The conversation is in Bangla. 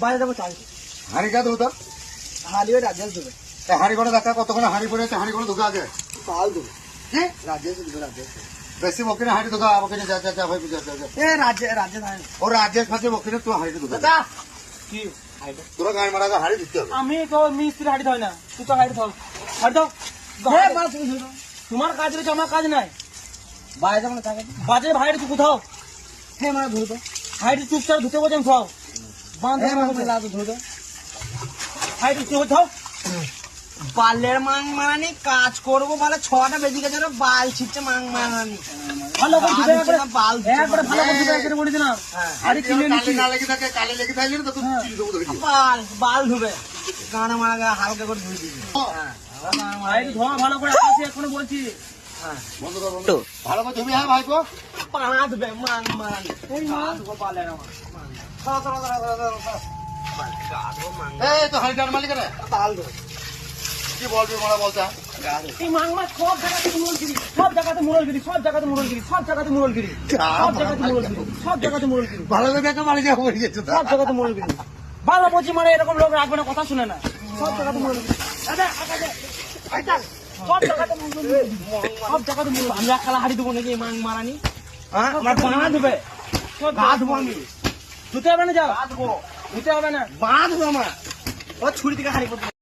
বাইরে যাবো চাই হাঁড়ি কা দেবো তোর হালিয়ে রাজেশ দেবে হাঁড়ি করে দেখা কতক্ষণ হাঁড়ি পড়ে আছে হাঁড়ি করে ঢুকা আগে পাল দেবে কি রাজেশ দেবে রাজেশ বেশি বকিনে হাঁড়ি ঢুকা বকিনে যা যা যা ভাই যা যা যা এ রাজে রাজে নাই ও রাজেশ ফাজে বকিনে তুই হাঁড়ি ঢুকা দাদা কি তোরা গায়ে মারা হাঁড়ি দিতে হবে আমি তো মিস্ত্রি হাঁড়ি ধর না তুই তো হাঁড়ি ধর হাঁড়ি দাও এ বাস তুমি ধরো তোমার কাজ রয়েছে আমার কাজ নাই বাইরে যাবো না থাকে বাজে ভাইয়ের তুই কোথাও হে মানে ধরো তো হাইটি চুপচাপ ধুতে বলছেন সব বাঁধ হে মানে লাদু ধরো তো হাইটি চুপ থাও বালের মাং মারানি কাজ করবো বলে 6টা বেজে গেছে না বাল ছিটছে মাং মারানি ভালো করে ধুবে একবারে বাল একবারে ভালো করে ধুবে একবারে বলিস না হাড়ি কিনে নিচ্ছি কালে না লেগে থাকে কালে লেগে থাকলে তো তুই চিনি দেবো ধরে বাল বাল ধুবে গানা মারা হালকা করে ধুয়ে দিবি হাইটি ধোয়া ভালো করে আকাশে এখনো বলছি বন্ধ কর বন্ধ ভালো করে ধুবি হ্যাঁ ভাইপো পানা ধুবে মাং মারানি এই মা বালের আমার এই তো হাঁড়িটার মালিক রে বাল ধুবে কি বলবি মোরা বলতে এই মাং মাছ সব জায়গাতে মুরলগিরি সব জায়গাতে মুরলগিরি সব জায়গাতে মুরলগিরি সব জায়গাতে মুরলগিরি সব জায়গাতে মুরলগিরি সব জায়গাতে মুরলগিরি ভালো করে দেখে মারি যা পড়ে গেছে সব জায়গাতে মুরলগিরি ভালো বলছি মানে এরকম লোক রাখবে না কথা শুনে না সব জায়গাতে মুরলগিরি দাদা আচ্ছা সব জায়গাতে মুরলগিরি সব জায়গাতে মুরলগিরি আমি খেলা হাড়ি দেবো নাকি মাং মারানি হ্যাঁ আমার বানা ধুবে গা ধুবো আমি ধুতে হবে না যাও গা ধুবো ধুতে হবে না বাঁ ধুবো আমার ও ছুরি থেকে হাড়ি পড়বে